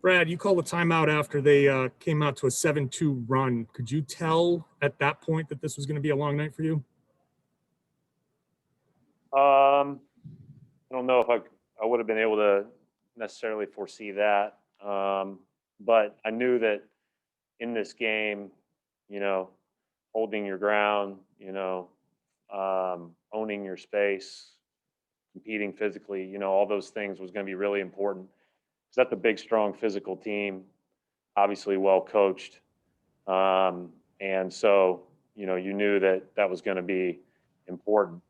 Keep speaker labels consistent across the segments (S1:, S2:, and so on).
S1: Brad, you called a timeout after they came out to a 7-2 run. Could you tell at that point that this was going to be a long night for you?
S2: I don't know if I would have been able to necessarily foresee that. But I knew that in this game, holding your ground, owning your space, competing physically, all those things was going to be really important. Because that's a big, strong, physical team, obviously well coached. And so, you knew that was going to be important.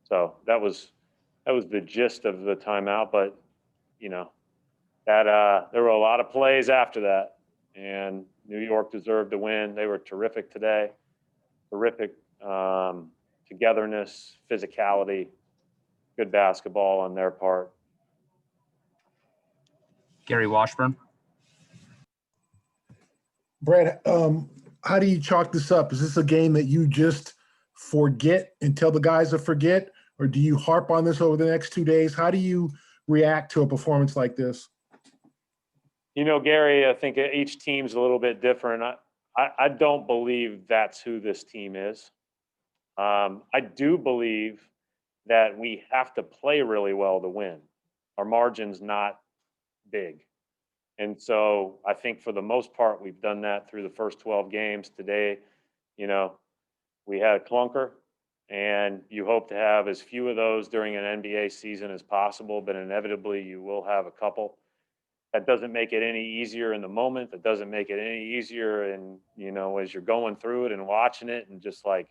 S2: So that was the gist of the timeout. But, that there were a lot of plays after that. And New York deserved to win. They were terrific today. Terrific togetherness, physicality, good basketball on their part.
S3: Gary Washburn.
S4: Brad, how do you chalk this up? Is this a game that you just forget and tell the guys to forget, or do you harp on this over the next 2 days? How do you react to a performance like this?
S2: Gary, I think each team's a little bit different. I don't believe that's who this team is. I do believe that we have to play really well to win. Our margin's not big. And so I think for the most part, we've done that through the first 12 games. Today, we had a clunker, and you hope to have as few of those during an NBA season as possible, but inevitably you will have a couple. That doesn't make it any easier in the moment. That doesn't make it any easier as you're going through it and watching it, and just like,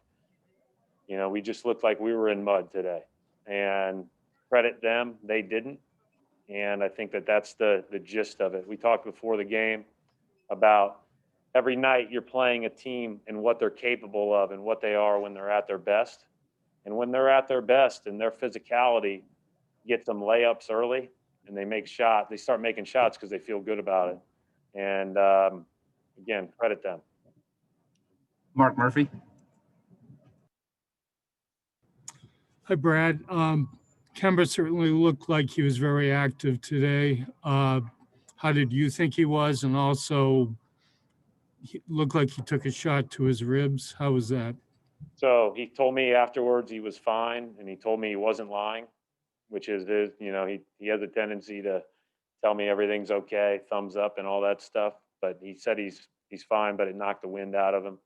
S2: we just looked like we were in mud today. And credit them, they didn't. And I think that's the gist of it. We talked before the game about every night you're playing a team and what they're capable of and what they are when they're at their best. And when they're at their best and their physicality gets them layups early, and they start making shots because they feel good about it. And again, credit them.
S3: Mark Murphy.
S1: Hi, Brad. Kemba certainly looked like he was very active today. How did you think he was? And also, he looked like he took a shot to his ribs. How was that?
S2: So he told me afterwards he was fine, and he told me he wasn't lying, which is he has a tendency to tell me everything's okay, thumbs up and all that stuff. But he said he's fine, but it knocked the wind out of him.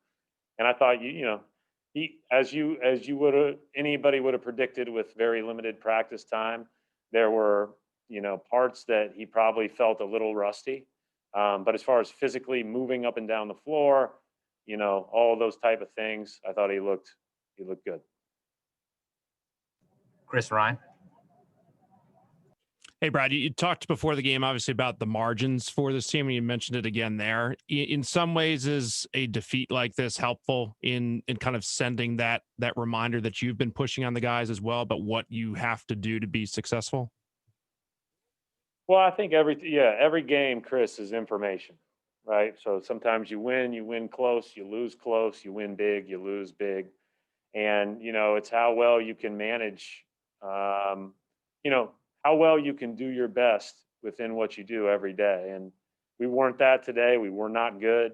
S2: And I thought, he, as anybody would have predicted with very limited practice time, there were, parts that he probably felt a little rusty. But as far as physically moving up and down the floor, all of those type of things, I thought he looked good.
S3: Chris Ryan.
S5: Hey, Brad, you talked before the game, obviously, about the margins for this team, and you mentioned it again there. In some ways, is a defeat like this helpful in kind of sending that reminder that you've been pushing on the guys as well, but what you have to do to be successful?
S2: Well, I think every game, Chris, is information, right? So sometimes you win close, you lose close, you win big, you lose big. And, it's how well you can manage, how well you can do your best within what you do every day. And we weren't that today. We were not good.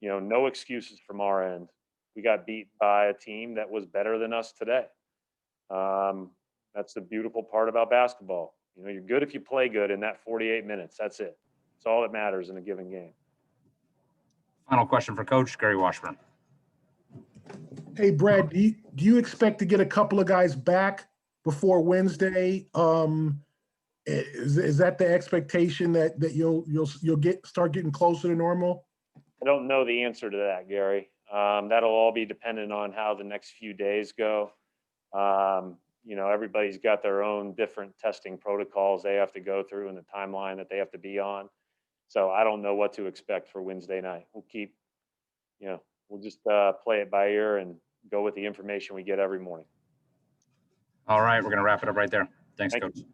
S2: No excuses from our end. We got beat by a team that was better than us today. That's the beautiful part about basketball. You're good if you play good in that 48 minutes. That's it. It's all that matters in a given game.
S3: Final question for Coach Gary Washburn.
S4: Hey, Brad, do you expect to get a couple of guys back before Wednesday? Is that the expectation that you'll start getting closer to normal?
S2: I don't know the answer to that, Gary. That'll all be dependent on how the next few days go. Everybody's got their own different testing protocols they have to go through and the timeline that they have to be on. So I don't know what to expect for Wednesday night. We'll just play it by ear and go with the information we get every morning.
S3: All right, we're going to wrap it up right there. Thanks, Coach.
S2: You.